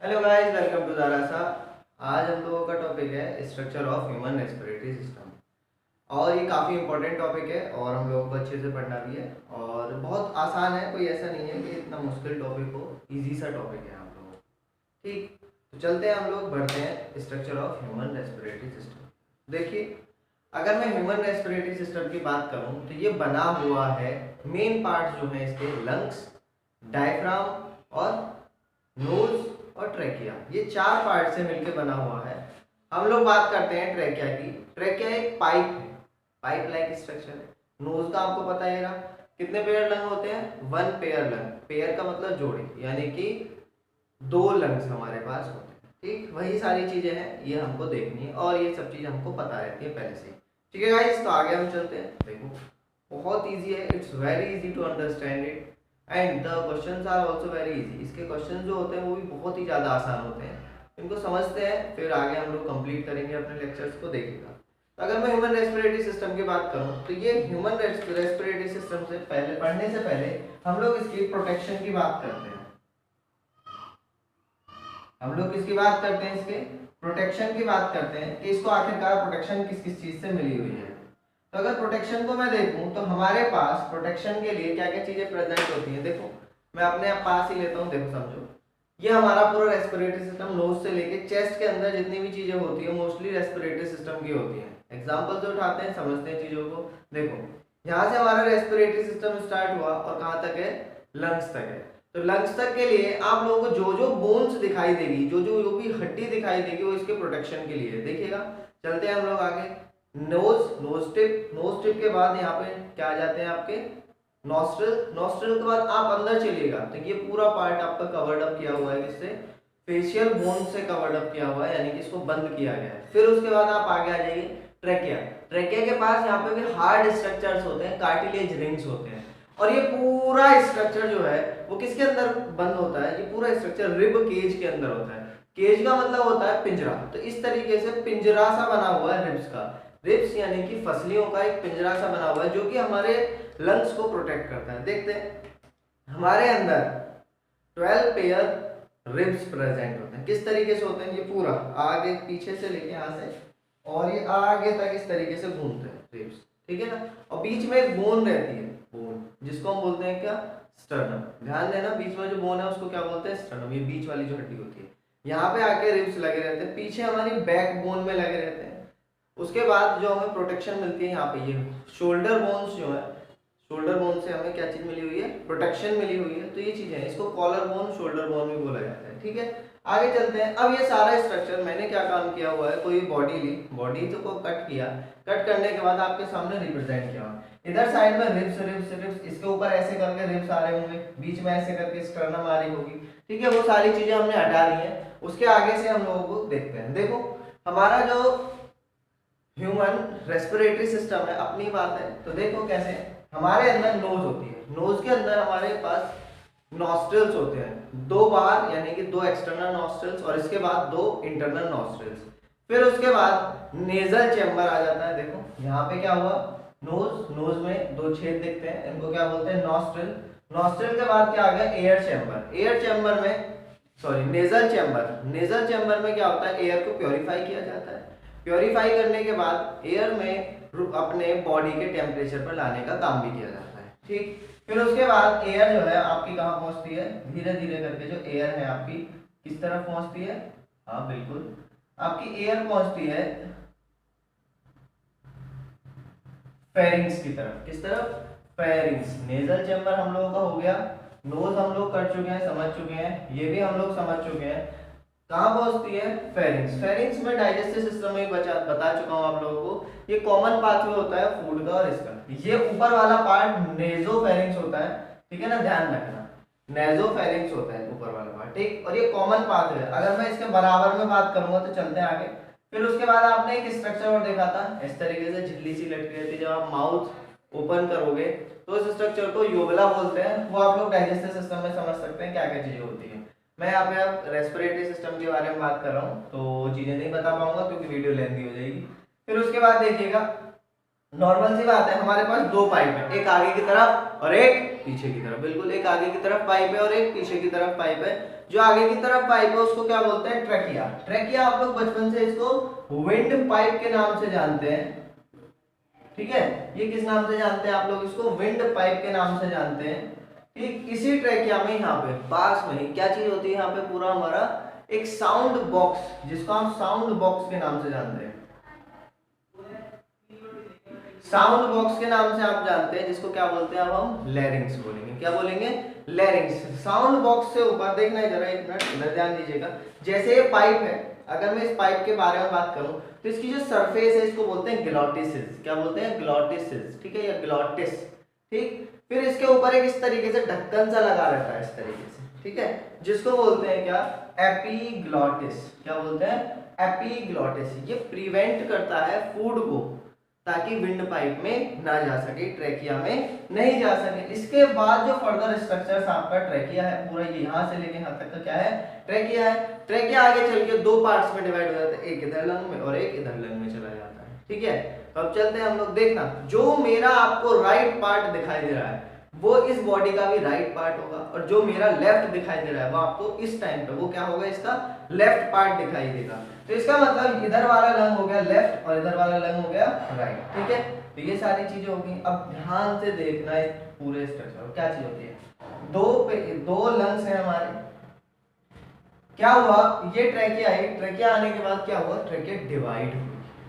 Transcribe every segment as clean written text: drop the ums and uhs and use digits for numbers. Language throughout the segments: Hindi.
हेलो गाइस, वेलकम टू दारासा। आज हम लोगों का टॉपिक है structure of human respiratory system. और ये काफ़ी इंपॉर्टेंट टॉपिक है और हम लोगों को अच्छे से पढ़ना भी है और बहुत आसान है। कोई ऐसा नहीं है कि इतना मुश्किल टॉपिक हो, इजी सा टॉपिक है हम लोगों को। ठीक, तो चलते हैं, हम लोग बढ़ते हैं structure of human respiratory system. देखिए, अगर मैं ह्यूमन रेस्पिरेटरी सिस्टम की बात करूं तो ये बना हुआ है, मेन पार्ट जो है इसके लंग्स, डायफ्राम और नोज और ट्रेकिया, ये चार पार्ट से मिलकर बना हुआ है। हम लोग बात करते हैं ट्रेकिया की। ट्रेकिया एक पाइप है, पाइप लाइक स्ट्रक्चर है। नोज का आपको पता है, कितने पेयर लंग होते हैं? One pair lung. पेयर का मतलब जोड़े, यानी कि दो लंग्स हमारे पास होते हैं। ठीक, वही सारी चीजें हैं, ये हमको देखनी है और ये सब चीज हमको पता रहती है पहले से। ठीक है गाइस, तो आगे हम चलते हैं। देखो, बहुत इजी है, it's very easy to understand it and the questions are also very easy. इसके क्वेश्चंस जो होते हैं वो भी बहुत ही ज़्यादा आसान होते हैं। इनको समझते हैं, फिर आगे हम लोग कंप्लीट करेंगे अपने लेक्चर्स को, देखिएगा। तो अगर मैं ह्यूमन रेस्पिरेटरी सिस्टम की बात करूं तो ये ह्यूमन रेस्पिरेटरी सिस्टम से पहले, पढ़ने से पहले हम लोग इसकी प्रोटेक्शन की बात करते हैं। हम लोग किसकी बात करते हैं? इसके प्रोटेक्शन की बात करते हैं कि इसको आखिरकार प्रोटेक्शन किस किस चीज से मिली हुई है। तो अगर प्रोटेक्शन को मैं देखूं तो हमारे पास प्रोटेक्शन के लिए क्या क्या चीजें प्रेजेंट होती हैं। देखो, मैं अपने आप पास ही लेता हूं, देखो समझो। ये हमारा पूरा रेस्पिरेटरी सिस्टम, नोज से लेके चेस्ट के अंदर जितनी भी चीजें होती है मोस्टली रेस्पिरेटरी सिस्टम की होती है। एग्जाम्पल जो उठाते हैं, समझते हैं चीजों को। देखो, यहाँ से हमारा रेस्पिरेटरी सिस्टम स्टार्ट हुआ और कहाँ तक है? लंग्स तक है। तो लंग्स तक के लिए आप लोगों को जो जो बोन्स दिखाई देगी, जो भी हड्डी दिखाई देगी, वो इसके प्रोटेक्शन के लिए है। देखिएगा, चलते हैं हम लोग आगे। नोज टिप, नोज टिप के बाद यहाँ पे क्या आ जाते हैं आपके? नॉस्ट्रल। नॉस्ट्रल के बाद आप अंदर चलिएगा तो ये पूरा पार्ट आपका कवर्ड अप किया हुआ है, किससे? फेशियल बोन से कवर्ड अप किया हुआ है, यानी कि इसको बंद किया गया है। फिर उसके बाद आप आगे आ जाइए, ट्रेकिया। ट्रेकिया के पास यहाँ पे भी हार्ड स्ट्रक्चर्स होते हैं, कार्टिलेज रिंग्स होते हैं। और ये पूरा स्ट्रक्चर जो है वो किसके अंदर बंद होता है? ये पूरा स्ट्रक्चर रिब केज के अंदर होता है। केज का मतलब होता है पिंजरा। तो इस तरीके से पिंजरा सा बना हुआ है रिब्स का। रिब्स यानी कि फसलियों का एक पिंजरा सा बना हुआ है जो कि हमारे लंग्स को प्रोटेक्ट करता है। देखते हैं, हमारे अंदर 12 पेयर रिब्स प्रेजेंट होते हैं। किस तरीके से होते हैं? ये पूरा आगे पीछे से लेके यहाँ से और ये आगे तक इस तरीके से घूमते हैं रिब्स, ठीक है ना। और बीच में एक बोन रहती है, बोन, जिसको हम बोलते हैं क्या? स्टर्नम। ध्यान देना, बीच में जो बोन है उसको क्या बोलते हैं? स्टर्नम। ये बीच वाली जो हड्डी होती है, यहाँ पे आके रिब्स लगे रहते हैं, पीछे हमारी बैक बोन में लगे रहते हैं। उसके बाद जो हमें प्रोटेक्शन मिलती है यहाँ पे, ये शोल्डर बोन्स जो है, शोल्डर बोन से हमें क्या चीज मिली हुई है? प्रोटेक्शन मिली हुई है। तो ये चीजें हैं, इसको कॉलर बोन, शोल्डर बोन भी बोला जाता है। ठीक है, आगे चलते हैं। अब ये सारा स्ट्रक्चर मैंने क्या काम किया हुआ है? कोई बॉडी ली, बॉडी तो को कट किया, कट करने के बाद आपके सामने रिप्रेजेंट किया। इधर साइड में रिब्स रिब्स रिब्स, इसके ऊपर ऐसे करके रिब्स आ रहे होंगे, बीच में ऐसे करके स्टर्नम आ रही होगी। ठीक है, वो सारी चीजें हमने हटा दी हैं। उसके आगे से हम लोगों को देखते हैं। देखो, हमारा जो ह्यूमन रेस्पिरेटरी सिस्टम है, अपनी बात है तो देखो कैसे। हमारे अंदर नोज होती है, नोज के अंदर हमारे पास नॉस्ट्रल्स होते हैं, दो बाहर यानी कि दो एक्सटर्नल नॉस्ट्रल्स और इसके बाद दो इंटरनल नॉस्ट्रल्स। फिर उसके बाद नेजल चैम्बर आ जाता है। देखो यहाँ पे क्या हुआ? नोज, नोज में दो छेद दिखते हैं, इनको क्या बोलते हैं? नॉस्ट्रल। नॉस्ट्रल के बाद क्या आ गया? Air chamber. एयर चैम्बर में, sorry, nasal chamber. Nasal chamber में क्या होता है? एयर को प्योरीफाई किया जाता है। प्योरीफाई करने के बाद एयर में अपने बॉडी के टेम्परेचर पर लाने का काम भी किया जाता है। ठीक, फिर उसके बाद एयर जो है आपकी कहाँ पहुंचती है? धीरे धीरे करके जो एयर है आपकी किस तरफ पहुंचती है? हाँ बिल्कुल, आपकी एयर पहुंचती है फेरिंग्स की तरफ। किस तरफ? फेरिंग्स। नेजल चैम्बर हम लोगों का हो गया, नोज हम लोग कर चुके हैं, समझ चुके हैं, ये भी हम लोग समझ चुके हैं। कहाँ पहुंचती है? फेरिंग्स। फेरिंग्स में डाइजेस्टिव सिस्टम में बता चुका हूं आप लोगों को, ये कॉमन पाथवे होता है फूड का और इसका। ये ऊपर वाला पार्ट नेजोफेरिंग्स होता है, ठीक है ना, ध्यान रखना, नेजोफेरिंग्स होता है ऊपर वाला पार्ट। ठीक, और ये कॉमन पाथवे है। अगर मैं इसके बराबर में बात करूंगा तो चलते हैं आगे। फिर उसके बाद आपने एक स्ट्रक्चर और देखा था, इस तरीके से झिल्ली सी लटकी रहती है, जब आप माउथ ओपन करोगे तो इस स्ट्रक्चर को योगला बोलते हैं। वो आप लोग डाइजेस्टिव सिस्टम में समझ सकते हैं क्या क्या चीजें होती है। मैं यहाँ पे अब रेस्पिरेटरी सिस्टम के बारे में बात कर रहा हूँ तो चीजें नहीं बता पाऊंगा क्योंकि वीडियो लेंथी हो जाएगी। फिर उसके बाद देखिएगा, नॉर्मल सी बात है, हमारे पास दो पाइप है, एक आगे की तरफ और एक पीछे की तरफ। बिल्कुल, एक आगे की तरफ पाइप है और एक पीछे की तरफ पाइप है। जो आगे की तरफ पाइप है उसको क्या बोलते हैं? ट्रैकिया। ट्रैकिया आप लोग बचपन से इसको विंड पाइप के नाम से जानते हैं, ठीक है। ये किस नाम से जानते हैं आप लोग? इसको विंड पाइप के नाम से जानते हैं। ठीक इसी ट्रैकिया में यहाँ पे पास में ही क्या चीज होती है? यहाँ पे पूरा हमारा एक साउंड बॉक्स, जिसको हम साउंड बॉक्स के नाम से जानते हैं। साउंड बॉक्स के नाम से आप जानते हैं, जिसको क्या बोलते हैं? अब हम लैरिंग्स बोलेंगे। क्या बोलेंगे? लैरिंग्स। साउंड बॉक्स से ऊपर देखना है, जरा एक मिनट इधर ध्यान दीजिएगा। जैसे ये पाइप है, अगर मैं इस पाइप के बारे में बात करूं तो इसकी जो सरफेस है इसको बोलते हैं ग्लॉटिसिस। क्या बोलते हैं? ग्लॉटिसिस, ठीक है, या ग्लॉटिस। ठीक, फिर इसके ऊपर एक इस तरीके से ढक्कन सा लगा रहता है, इस तरीके से, ठीक है, जिसको बोलते हैं क्या? एपीग्लॉटिस। क्या बोलते हैं? एपीग्लॉटिस। ये प्रिवेंट करता है फूड को, ताकि विंड पाइप में ना जा सके, ट्रैकिया में नहीं जा सके। इसके बाद जो फर्दर स्ट्रक्चर्स आपका ट्रैकिया है, पूरा ये यहाँ से लेके यहाँ तक का क्या है? ट्रैकिया है। ट्रैकिया आगे चल के दो पार्ट्स में डिवाइड हो जाता है, एक इधर लंग में और एक इधर लंग में चला जाता है, ठीक है। तो अब चलते हैं हम लोग। देखना, जो मेरा आपको राइट पार्ट दिखाई दे रहा है वो इस बॉडी का भी राइट पार्ट होगा, और जो मेरा लेफ्ट दिखाई दे रहा है वो आपको इस टाइम पे वो क्या होगा? इसका लेफ्ट पार्ट दिखाई देगा। तो इसका मतलब इधर वाला लंग हो गया लेफ्ट और इधर वाला लंग हो गया राइट, ठीक है। तो ये सारी चीजें होगी। अब ध्यान से देखना है पूरे स्ट्रक्चर क्या चीज होती है। दो लंग्स हैं हमारे। क्या हुआ? ये ट्रैकिया आई, ट्रैकिया आने के बाद क्या हुआ? ट्रैकिया डिवाइड हुई,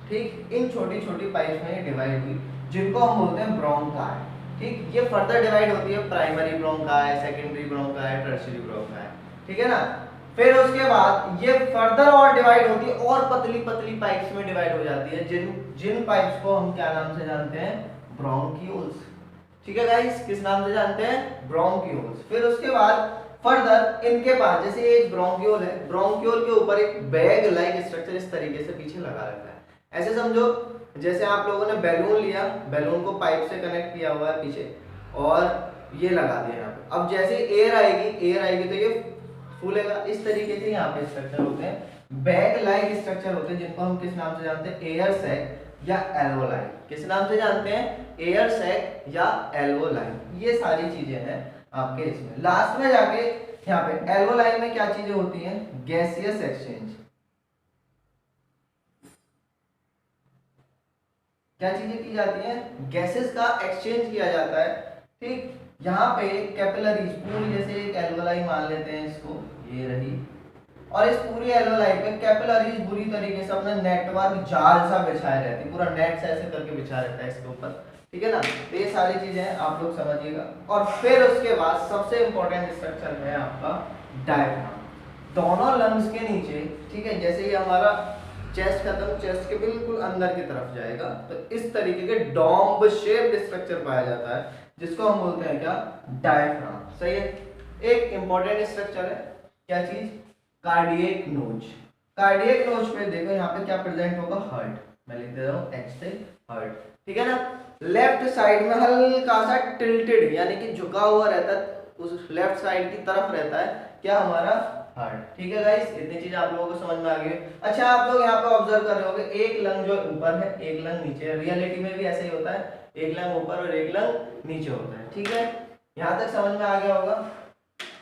ठीक, इन छोटी छोटी पाइप्स में डिवाइड हुई, जिनको हम बोलते हैं ब्रोंकाई। ठीक, ये फर्दर डिवाइड होती है, primary bronchi, secondary bronchi, tertiary bronchi, ठीक है ना। फिर उसके बाद ये फर्दर और डिवाइड होती है और पतली पतली पाइप्स में डिवाइड हो जाती है, जिन पाइप्स को हम क्या नाम से जानते हैं? ब्रोंक्यूल्स। ठीक है गाइस, किस नाम से जानते हैं? ब्रोंक्यूल्स। फिर उसके बाद फर्दर इनके पास, जैसे ये एक ब्रोंक्यूल है, ब्रोंक्यूल के ऊपर एक बैग लाइक स्ट्रक्चर इस तरीके से पीछे लगा रहता है। ऐसे समझो जैसे आप लोगों ने बैलून लिया, बैलून को पाइप से कनेक्ट किया हुआ है पीछे और ये लगा दिया यहाँ पे। अब जैसे एयर आएगी तो ये फूलेगा। इस तरीके से यहाँ पे स्ट्रक्चर होते हैं, बैग लाइक स्ट्रक्चर होते हैं, जिनको हम किस नाम से जानते हैं? एयर सैक या एल्वोलाई। किस नाम से जानते हैं? एयर सैक या एल्वोलाई। ये सारी चीजें हैं आपके इसमें। लास्ट में जाके यहाँ पे एल्वोलाई में क्या चीजें होती हैं? Gaseous exchange. क्या चीजें की जाती हैं? गैसेस का एक्सचेंज किया जाता है, ठीक। यहाँ पे कैपिलरीज पूरी, जैसे एक एल्वोलाई मान लेते हैं इसको, ये रही, और इस पूरी एल्वोलाई पे कैपिलरीज बुरी तरीके से अपना नेटवर्क जाल सा बिछाए रहती है, पूरा नेट से ऐसे करके बिछा रहता है इसके ऊपर, ठीक है ना। तो ये सारी चीजें आप लोग समझिएगा। और फिर उसके बाद सबसे इंपॉर्टेंट स्ट्रक्चर है आपका डायफ्राम। दोनों लंग्स के नीचे, ठीक है, जैसे ये हमारा चेस्ट खत्म, चेस्ट के बिल्कुल अंदर की तरफ जाएगा, तो इस तरीके के डोम शेप्ड स्ट्रक्चर पाया जाता है, जिसको हम बोलते हैं क्या? डायफ्राम। सही है। एक इंपॉर्टेंट स्ट्रक्चर है, क्या चीज? Cardiac knows. कार्डियक नोज पे देखो यहाँ पे क्या प्रेजेंट होगा? हार्ट। मैं लिख दे रहा हूँ एक्स से हार्ट, ठीक है ना। लेफ्ट साइड में हल्का सा टिल्टेड, यानी कि झुका हुआ रहता है, उस लेफ्ट साइड की तरफ रहता है क्या? हमारा हार्ट, ठीक है गाइस। इतनी चीज आप लोगों को समझ में आ गई। अच्छा, आप लोग यहाँ पे ऑब्जर्व कर रहे होंगे, एक लंग जो ऊपर है, एक लंग नीचे है। रियलिटी में भी ऐसे ही होता है, एक लंग ऊपर और एक लंग नीचे होता है, ठीक है। यहाँ तक समझ में आ गया होगा,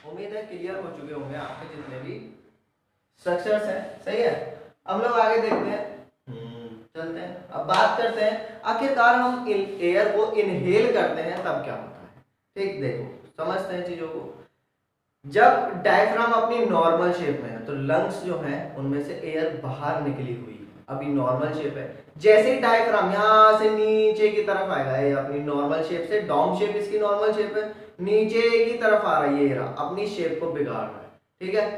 उम्मीद है क्लियर हो चुके होंगे आपके जितने भी स्ट्रक्चर्स हैं, सही है। हम लोग आगे देखते हैं, चलते हैं। अब बात करते हैं आखिरकार हम एयर को इनहेल करते हैं तब क्या होता है, ठीक। देखो समझते हैं चीजों को। जब डायफ्राम अपनी नॉर्मल शेप में है तो लंग्स जो हैं उनमें से एयर बाहर निकली हुई है, अभी नॉर्मल शेप है। जैसे ही डायफ्राम यहाँ से नीचे की तरफ आएगा, ये अपनी नॉर्मल शेप से, डॉम शेप इसकी नॉर्मल शेप है, नीचे की तरफ आ रहा है, ये रहा, अपनी शेप को बिगाड़ रहा है, ठीक है।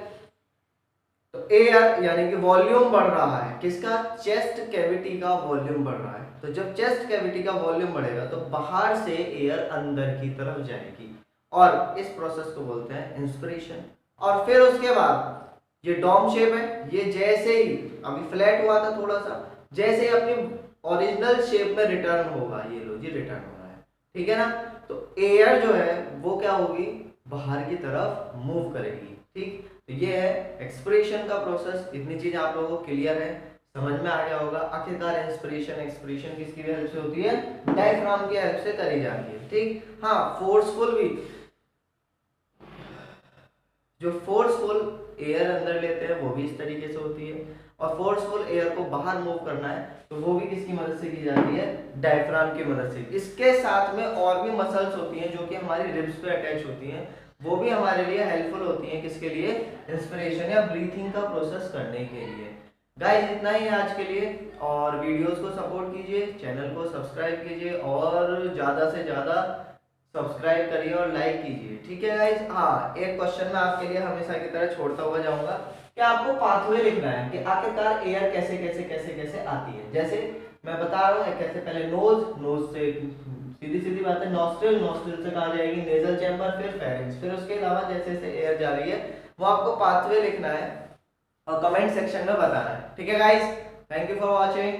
तो एयर यानी कि वॉल्यूम बढ़ रहा है, किसका? चेस्ट कैविटी का वॉल्यूम बढ़ रहा है। तो जब चेस्ट कैविटी का वॉल्यूम बढ़ेगा तो बाहर से एयर अंदर की तरफ जाएगी, और इस प्रोसेस को बोलते हैं इंस्पिरेशन। और फिर उसके बाद ये डॉम शेप है, ये जैसे ही अभी फ्लैट हुआ था थोड़ा सा, जैसे ही अपनी ओरिजिनल शेप में रिटर्न होगा, ये लो जी रिटर्न हो रहा है, ठीक है ना। तो एयर जो है वो क्या होगी? बाहर की तरफ मूव करेगी, ठीक। तो ये है एक्सपिरेशन का प्रोसेस। इतनी चीज आप लोगों को क्लियर है, समझ में आ गया होगा। आखिरकार इंस्पिरेशन एक्सप्रेशन किसकी हेल्प से होती है? डायफ्राम की हेल्प से करी जाती है। ठीक, हाँ फोर्सफुल भी, जो फोर्सफुल एयर अंदर लेते हैं वो भी इस तरीके से होती है, और फोर्सफुल एयर को बाहर मूव करना है तो वो भी किसकी मदद से की जाती है? डायफ्राम की मदद से। इसके साथ में और भी मसल्स होती हैं जो कि हमारी रिब्स पे अटैच होती हैं, वो भी हमारे लिए हेल्पफुल होती हैं। किसके लिए? इंस्पिरेशन या ब्रीथिंग का प्रोसेस करने के लिए। गाइस इतना ही आज के लिए, और वीडियोस को सपोर्ट कीजिए, चैनल को सब्सक्राइब कीजिए और ज़्यादा से ज़्यादा सब्सक्राइब करिए और लाइक कीजिए। ठीक है गाइस। हाँ, एक क्वेश्चन मैं आपके लिए हमेशा की तरह छोड़ता हुआ जाऊंगा कि आपको पाथवे लिखना है कि आखिरकार एयर कैसे कैसे कैसे कैसे आती है। जैसे मैं बता रहा हूँ कैसे, पहले नोज, नोज से सीधी सीधी बात है नॉस्ट्रिल, नॉस्ट्रिल से कहाँ जाएगी? नेजल चैम्बर, फिर फेरिंक्स, फिर उसके अलावा जैसे जैसे एयर जा रही है वो आपको पाथवे लिखना है और कमेंट सेक्शन में बताना है। ठीक है guys, thank you for watching.